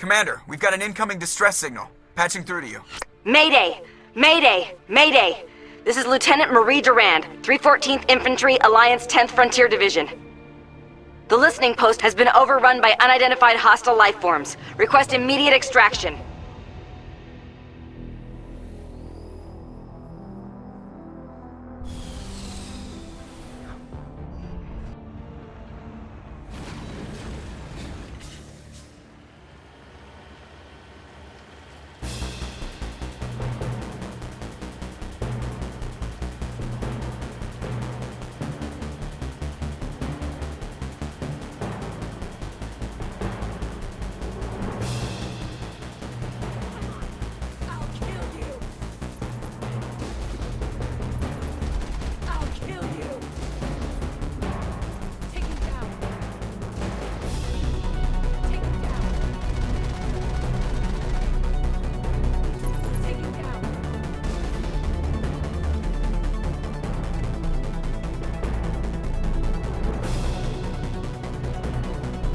Commander, we've got an incoming distress signal. Patching through to you. Mayday! Mayday! Mayday! This is Lieutenant Marie Durand, 314th Infantry, Alliance 10th Frontier Division. The listening post has been overrun by unidentified hostile life forms. Request immediate extraction.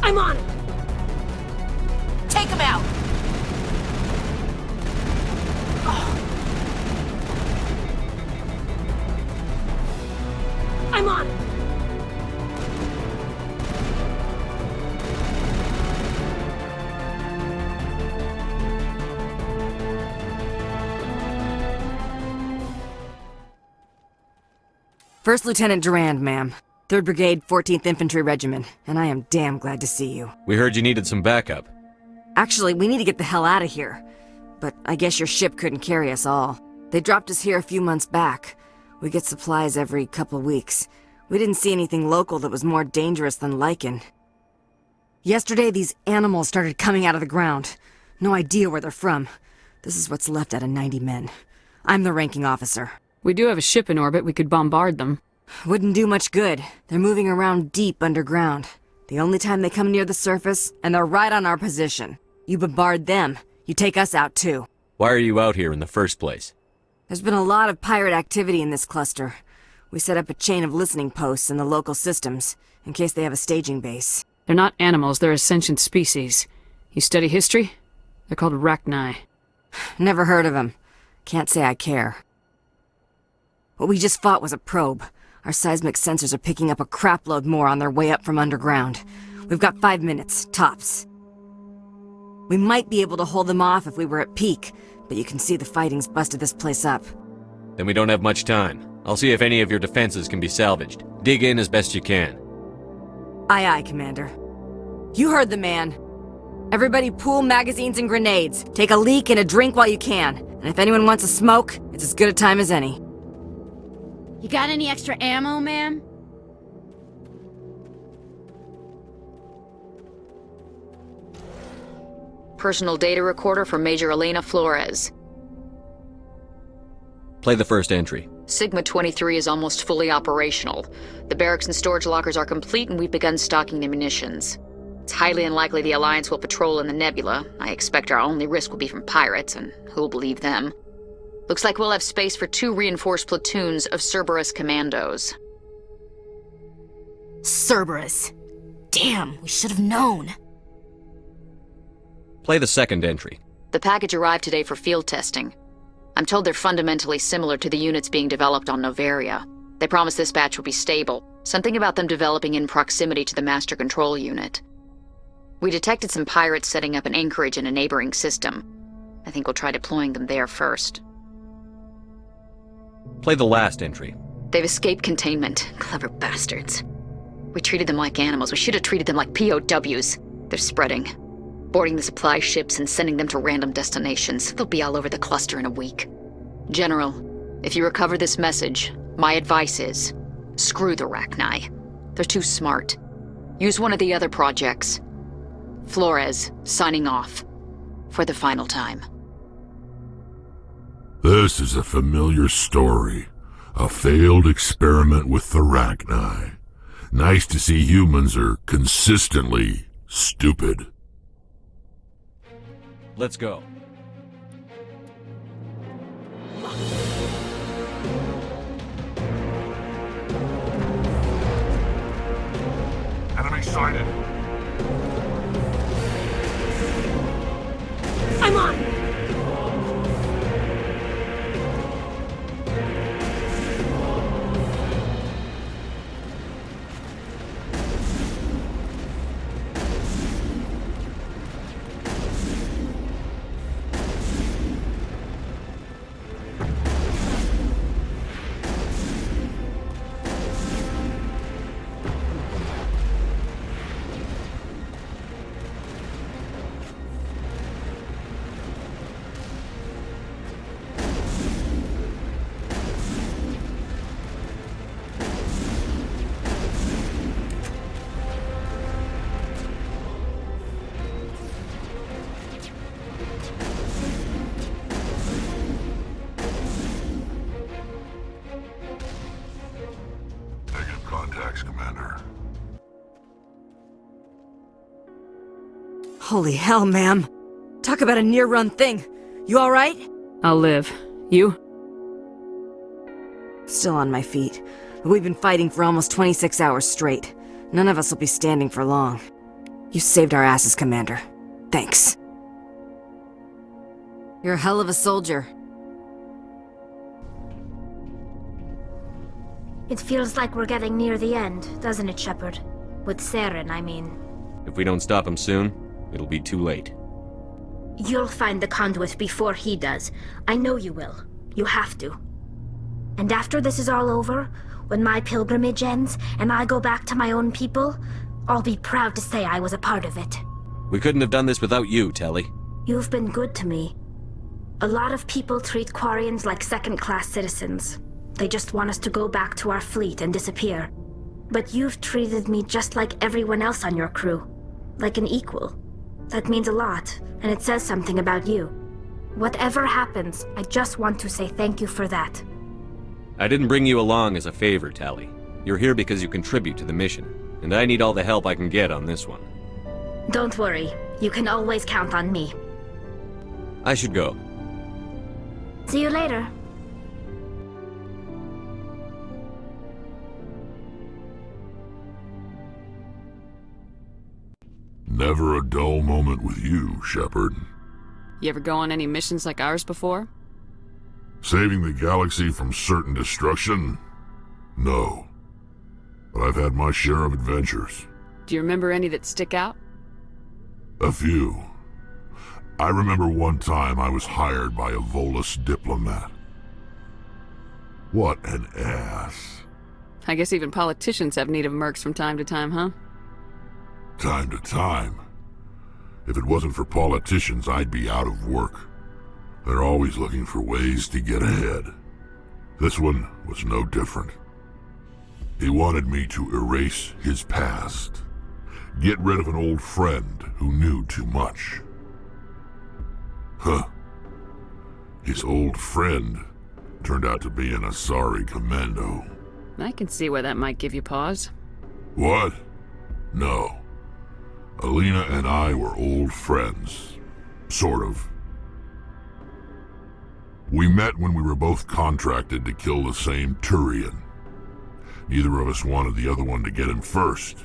I'm on it! Take him out! I'm on it! First Lieutenant Durand, ma'am. 3rd Brigade, 14th Infantry Regiment, and I am damn glad to see you. We heard you needed some backup. Actually, we need to get the hell out of here. But I guess your ship couldn't carry us all. They dropped us here a few months back. We get supplies every couple weeks. We didn't see anything local that was more dangerous than lichen. Yesterday, these animals started coming out of the ground. No idea where they're from. This is what's left out of 90 men. I'm the ranking officer. We do have a ship in orbit. We could bombard them. Wouldn't do much good. They're moving around deep underground. The only time they come near the surface, and they're right on our position. You bombard them, you take us out too. Why are you out here in the first place? There's been a lot of pirate activity in this cluster. We set up a chain of listening posts in the local systems, in case they have a staging base. They're not animals, they're a sentient species. You study history? They're called arachni. Never heard of them. Can't say I care. What we just fought was a probe. Our seismic sensors are picking up a crapload more on their way up from underground. We've got 5 minutes, tops. We might be able to hold them off if we were at peak, but you can see the fighting's busted this place up. Then we don't have much time. I'll see if any of your defenses can be salvaged. Dig in as best you can. Aye, aye, Commander. You heard the man. Everybody pool magazines and grenades. Take a leak and a drink while you can. And if anyone wants a smoke, it's as good a time as any. You got any extra ammo, ma'am? Personal data recorder for Major Elena Flores. Play the first entry. Sigma 23 is almost fully operational. The barracks and storage lockers are complete and we've begun stocking the munitions. It's highly unlikely the Alliance will patrol in the nebula. I expect our only risk will be from pirates, and who'll believe them? Looks like we'll have space for 2 reinforced platoons of Cerberus commandos. Cerberus. Damn, we should have known. Play the second entry. The package arrived today for field testing. I'm told they're fundamentally similar to the units being developed on Novaria. They promise this batch will be stable. Something about them developing in proximity to the master control unit. We detected some pirates setting up an anchorage in a neighboring system. I think we'll try deploying them there first. Play the last entry. They've escaped containment. Clever bastards. We treated them like animals. We should have treated them like POWs. They're spreading. Boarding the supply ships and sending them to random destinations. They'll be all over the cluster in a week. General, if you recover this message, my advice is, screw the arachni. They're too smart. Use one of the other projects. Flores, signing off. For the final time. This is a familiar story. A failed experiment with the arachni. Nice to see humans are consistently stupid. Let's go. Enemy sighted. Come on! Commander. Holy hell, ma'am. Talk about a near-run thing. You alright? I'll live. You? Still on my feet. We've been fighting for almost 26 hours straight. None of us will be standing for long. You saved our asses, Commander. Thanks. You're a hell of a soldier. It feels like we're getting near the end, doesn't it, Shepard? With Saren, I mean. If we don't stop him soon, it'll be too late. You'll find the conduit before he does. I know you will. You have to. And after this is all over, when my pilgrimage ends and I go back to my own people, I'll be proud to say I was a part of it. We couldn't have done this without you, Telly. You've been good to me. A lot of people treat Quarians like second-class citizens. They just want us to go back to our fleet and disappear. But you've treated me just like everyone else on your crew. Like an equal. That means a lot, and it says something about you. Whatever happens, I just want to say thank you for that. I didn't bring you along as a favor, Tally. You're here because you contribute to the mission, and I need all the help I can get on this one. Don't worry. You can always count on me. I should go. See you later. Never a dull moment with you, Shepard. You ever go on any missions like ours before? Saving the galaxy from certain destruction? No. But I've had my share of adventures. Do you remember any that stick out? A few. I remember one time I was hired by a Volus diplomat. What an ass. I guess even politicians have need of mercs from time to time, huh? Time to time. If it wasn't for politicians, I'd be out of work. They're always looking for ways to get ahead. This one was no different. He wanted me to erase his past. Get rid of an old friend who knew too much. Huh. His old friend turned out to be an Asari commando. I can see why that might give you pause. What? No. Alina and I were old friends. Sort of. We met when we were both contracted to kill the same Turian. Neither of us wanted the other one to get him first.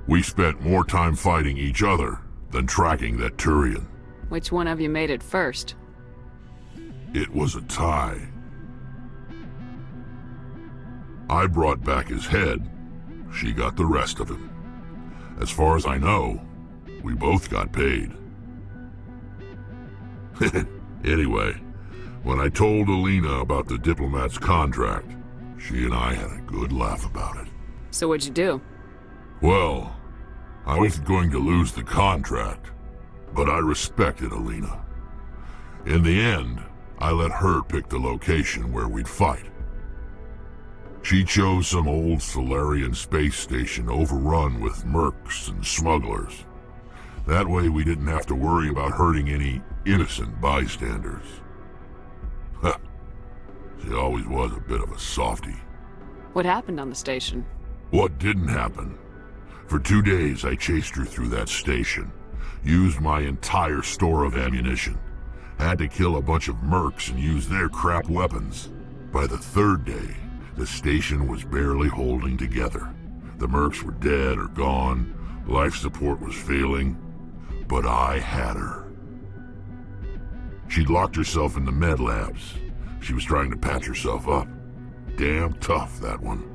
We spent more time fighting each other than tracking that Turian. Which one of you made it first? It was a tie. I brought back his head. She got the rest of him. As far as I know, we both got paid. Anyway, when I told Alina about the diplomat's contract, she and I had a good laugh about it. So what'd you do? Well, I wasn't going to lose the contract, but I respected Alina. In the end, I let her pick the location where we'd fight. She chose some old Salarian space station overrun with mercs and smugglers. That way we didn't have to worry about hurting any innocent bystanders. Huh. She always was a bit of a softie. What happened on the station? What didn't happen? For 2 days I chased her through that station, used my entire store of ammunition, had to kill a bunch of mercs and use their crap weapons. By the 3rd day, the station was barely holding together. The mercs were dead or gone, life support was failing, but I had her. She'd locked herself in the med labs. She was trying to patch herself up. Damn tough, that one.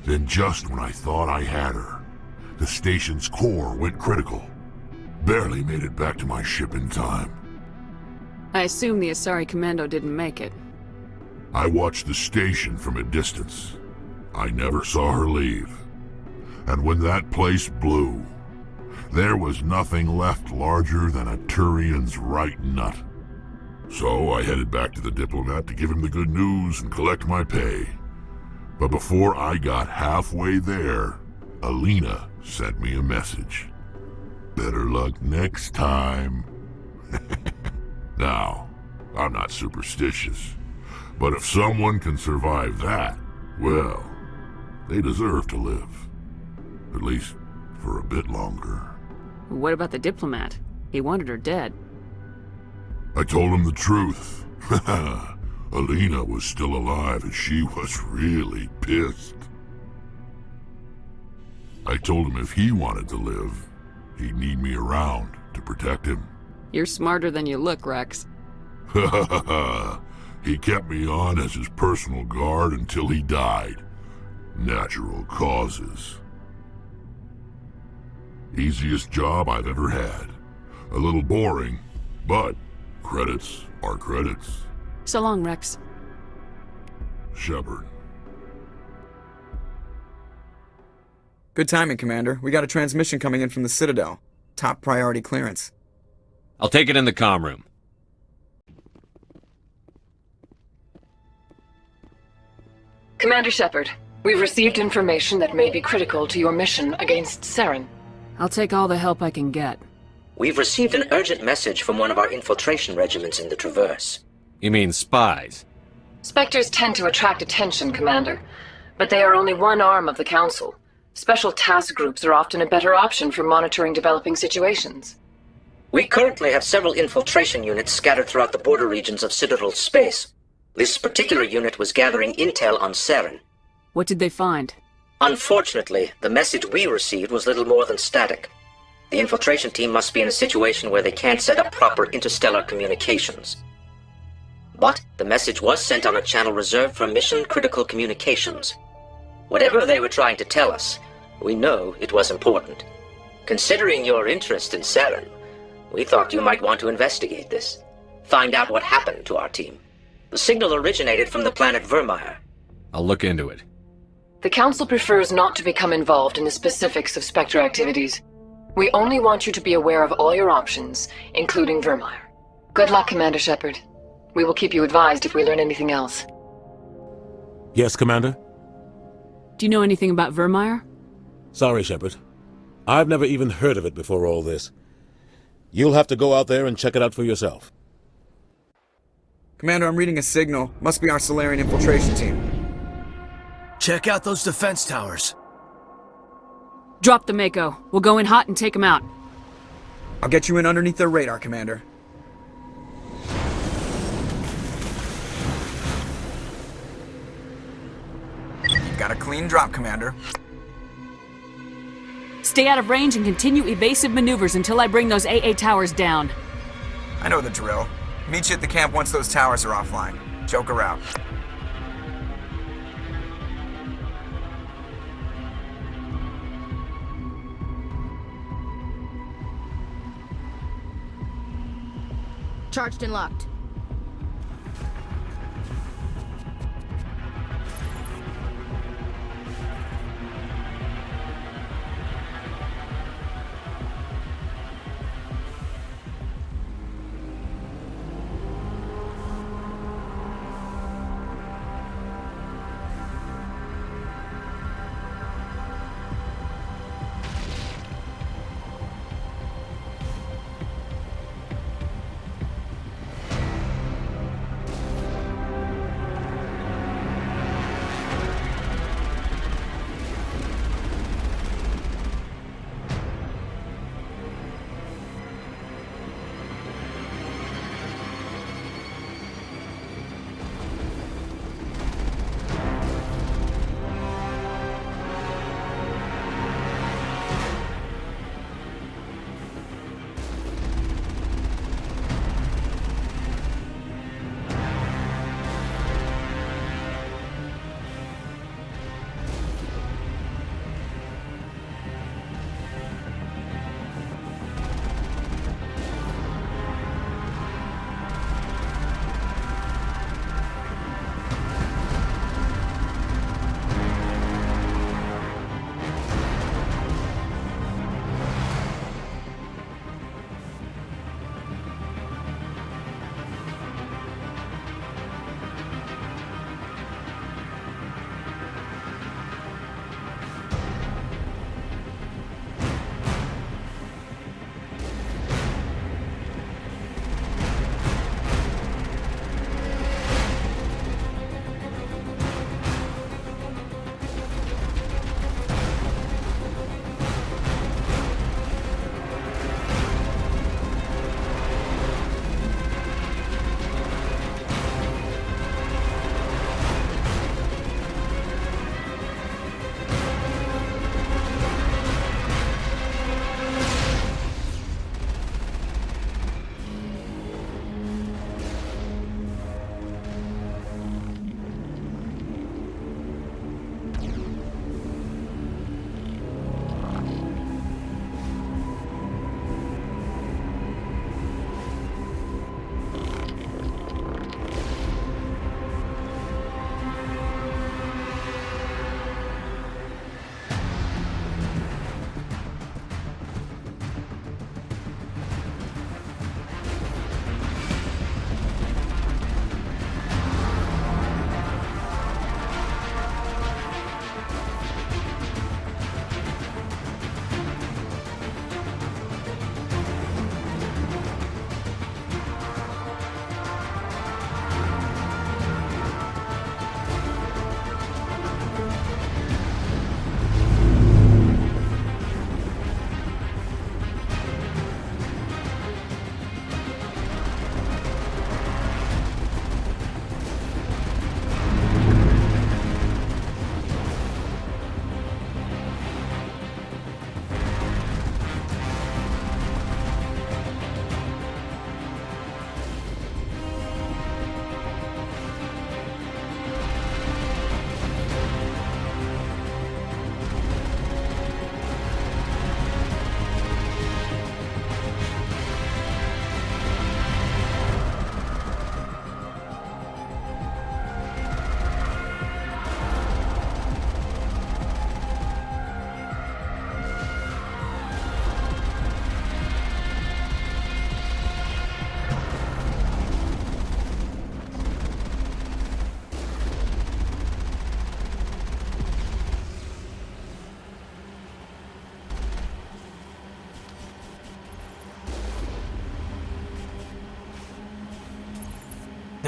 Then just when I thought I had her, the station's core went critical. Barely made it back to my ship in time. I assume the Asari Commando didn't make it. I watched the station from a distance. I never saw her leave. And when that place blew, there was nothing left larger than a Turian's right nut. So I headed back to the diplomat to give him the good news and collect my pay. But before I got halfway there, Alina sent me a message. Better luck next time. Now, I'm not superstitious, but if someone can survive that, well, they deserve to live. At least for a bit longer. What about the diplomat? He wanted her dead. I told him the truth. Alina was still alive and she was really pissed. I told him if he wanted to live, he'd need me around to protect him. You're smarter than you look, Rex. He kept me on as his personal guard until he died. Natural causes. Easiest job I've ever had. A little boring, but credits are credits. So long, Rex. Shepard. Good timing, Commander. We got a transmission coming in from the Citadel. Top priority clearance. I'll take it in the comm room. Commander Shepard, we've received information that may be critical to your mission against Saren. I'll take all the help I can get. We've received an urgent message from one of our infiltration regiments in the Traverse. You mean spies? Spectres tend to attract attention, Commander, but they are only one arm of the Council. Special task groups are often a better option for monitoring developing situations. We currently have several infiltration units scattered throughout the border regions of Citadel space. This particular unit was gathering intel on Saren. What did they find? Unfortunately, the message we received was little more than static. The infiltration team must be in a situation where they can't set up proper interstellar communications. But the message was sent on a channel reserved for mission-critical communications. Whatever they were trying to tell us, we know it was important. Considering your interest in Saren, we thought you might want to investigate this. Find out what happened to our team. The signal originated from the planet Virmire. I'll look into it. The Council prefers not to become involved in the specifics of Spectre activities. We only want you to be aware of all your options, including Virmire. Good luck, Commander Shepard. We will keep you advised if we learn anything else. Yes, Commander? Do you know anything about Virmire? Sorry, Shepard. I've never even heard of it before all this. You'll have to go out there and check it out for yourself. Commander, I'm reading a signal. Must be our Salarian infiltration team. Check out those defense towers. Drop the Mako. We'll go in hot and take them out. I'll get you in underneath their radar, Commander. Got a clean drop, Commander. Stay out of range and continue evasive maneuvers until I bring those AA towers down. I know the drill. Meet you at the camp once those towers are offline. Joker out. Charged and locked.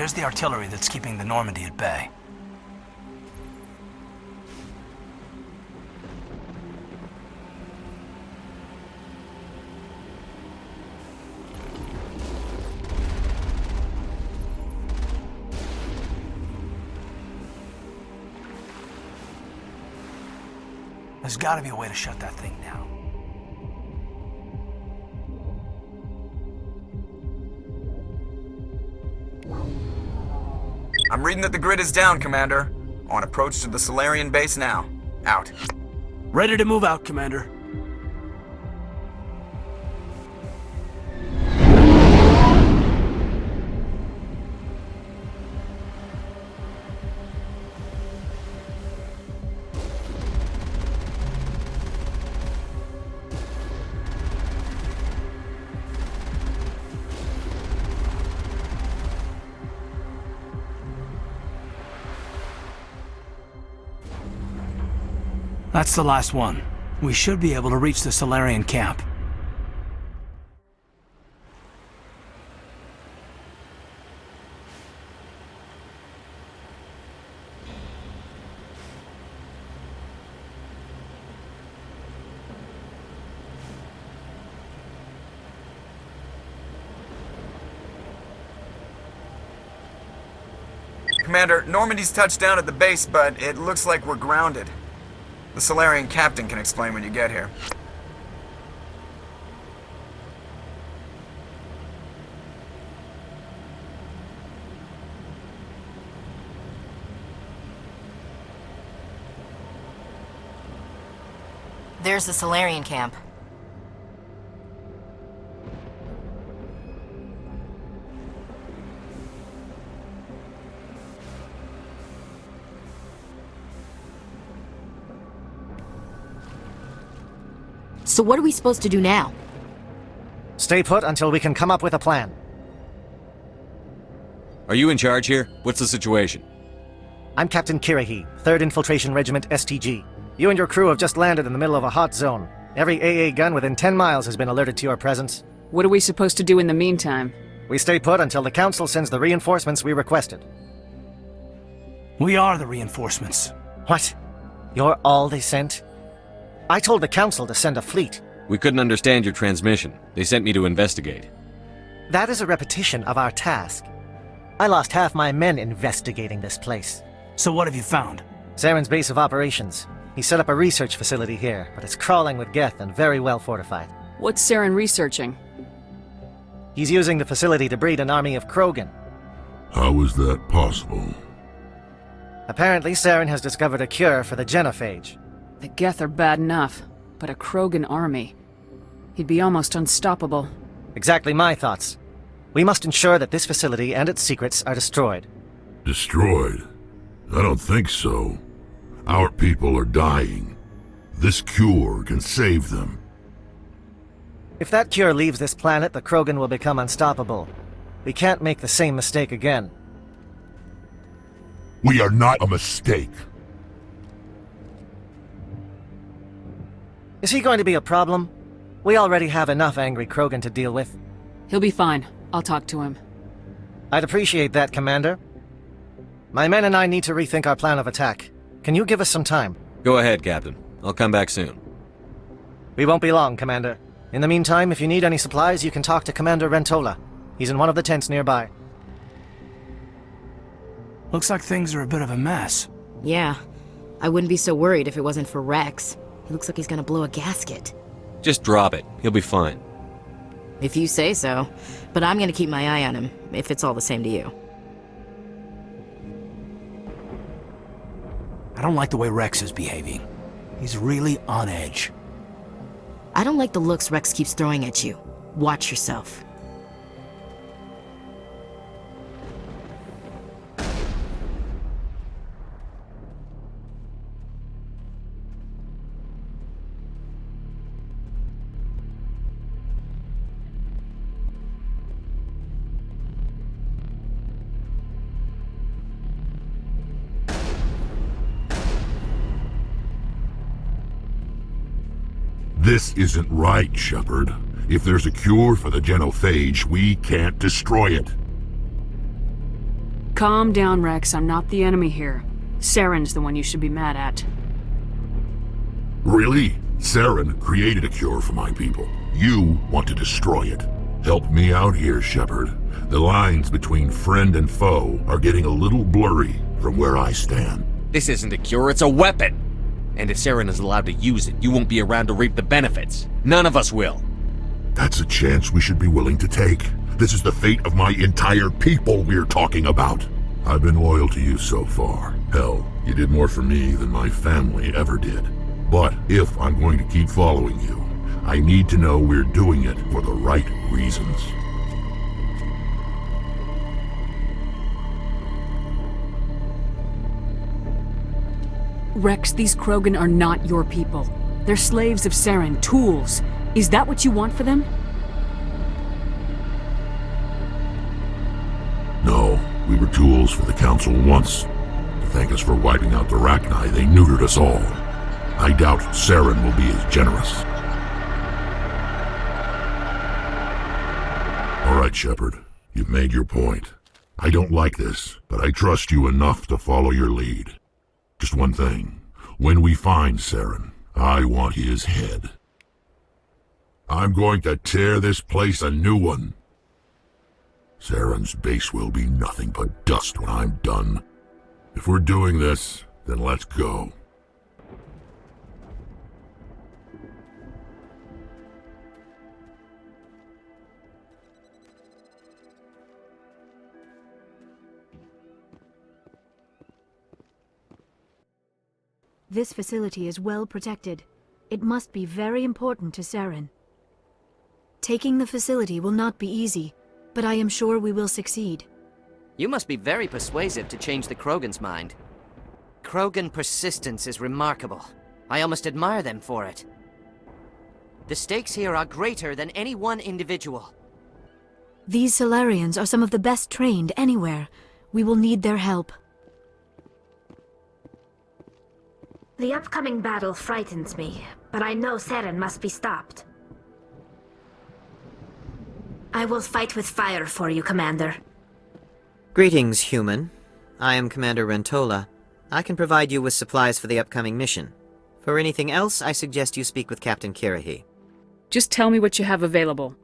There's the artillery that's keeping the Normandy at bay. There's gotta be a way to shut that thing down. I'm reading that the grid is down, Commander. On approach to the Salarian base now. Out. Ready to move out, Commander. That's the last one. We should be able to reach the Salarian camp. Commander, Normandy's touched down at the base, but it looks like we're grounded. The Salarian captain can explain when you get here. There's the Salarian camp. So what are we supposed to do now? Stay put until we can come up with a plan. Are you in charge here? What's the situation? I'm Captain Kirahi, 3rd Infiltration Regiment STG. You and your crew have just landed in the middle of a hot zone. Every AA gun within 10 miles has been alerted to your presence. What are we supposed to do in the meantime? We stay put until the Council sends the reinforcements we requested. We are the reinforcements. What? You're all they sent? I told the Council to send a fleet. We couldn't understand your transmission. They sent me to investigate. That is a repetition of our task. I lost half my men investigating this place. So what have you found? Saren's base of operations. He set up a research facility here, but it's crawling with Geth and very well fortified. What's Saren researching? He's using the facility to breed an army of Krogan. How is that possible? Apparently, Saren has discovered a cure for the genophage. The Geth are bad enough, but a Krogan army. He'd be almost unstoppable. Exactly my thoughts. We must ensure that this facility and its secrets are destroyed. Destroyed? I don't think so. Our people are dying. This cure can save them. If that cure leaves this planet, the Krogan will become unstoppable. We can't make the same mistake again. We are not a mistake. Is he going to be a problem? We already have enough angry Krogan to deal with. He'll be fine. I'll talk to him. I'd appreciate that, Commander. My men and I need to rethink our plan of attack. Can you give us some time? Go ahead, Captain. I'll come back soon. We won't be long, Commander. In the meantime, if you need any supplies, you can talk to Commander Rentola. He's in one of the tents nearby. Looks like things are a bit of a mess. Yeah. I wouldn't be so worried if it wasn't for Rex. He looks like he's gonna blow a gasket. Just drop it. He'll be fine. If you say so. But I'm gonna keep my eye on him, if it's all the same to you. I don't like the way Rex is behaving. He's really on edge. I don't like the looks Rex keeps throwing at you. Watch yourself. This isn't right, Shepard. If there's a cure for the genophage, we can't destroy it. Calm down, Rex. I'm not the enemy here. Saren's the one you should be mad at. Really? Saren created a cure for my people. You want to destroy it. Help me out here, Shepard. The lines between friend and foe are getting a little blurry from where I stand. This isn't a cure, it's a weapon! And if Saren is allowed to use it, you won't be around to reap the benefits. None of us will. That's a chance we should be willing to take. This is the fate of my entire people we're talking about. I've been loyal to you so far. Hell, you did more for me than my family ever did. But if I'm going to keep following you, I need to know we're doing it for the right reasons. Rex, these Krogan are not your people. They're slaves of Saren, tools. Is that what you want for them? No, we were tools for the Council once. To thank us for wiping out the Rachni, they neutered us all. I doubt Saren will be as generous. All right, Shepard. You've made your point. I don't like this, but I trust you enough to follow your lead. Just one thing. When we find Saren, I want his head. I'm going to tear this place a new one. Saren's base will be nothing but dust when I'm done. If we're doing this, then let's go. This facility is well protected. It must be very important to Saren. Taking the facility will not be easy, but I am sure we will succeed. You must be very persuasive to change the Krogan's mind. Krogan persistence is remarkable. I almost admire them for it. The stakes here are greater than any one individual. These Salarians are some of the best trained anywhere. We will need their help. The upcoming battle frightens me, but I know Saren must be stopped. I will fight with fire for you, Commander. Greetings, human. I am Commander Rentola. I can provide you with supplies for the upcoming mission. For anything else, I suggest you speak with Captain Kirrahe. Just tell me what you have available.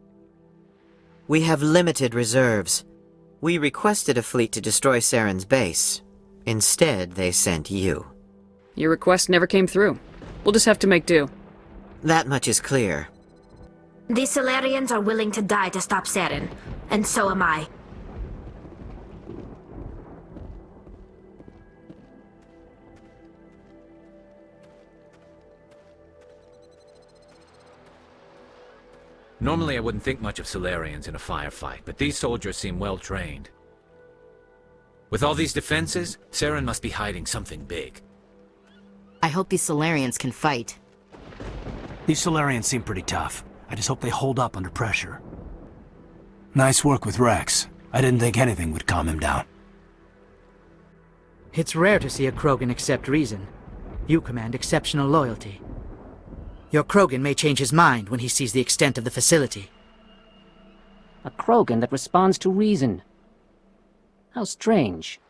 We have limited reserves. We requested a fleet to destroy Saren's base. Instead, they sent you. Your request never came through. We'll just have to make do. That much is clear. The Salarians are willing to die to stop Saren, and so am I. Normally I wouldn't think much of Salarians in a firefight, but these soldiers seem well trained. With all these defenses, Saren must be hiding something big. I hope these Salarians can fight. These Salarians seem pretty tough. I just hope they hold up under pressure. Nice work with Rex. I didn't think anything would calm him down. It's rare to see a Krogan accept reason. You command exceptional loyalty. Your Krogan may change his mind when he sees the extent of the facility. A Krogan that responds to reason. How strange.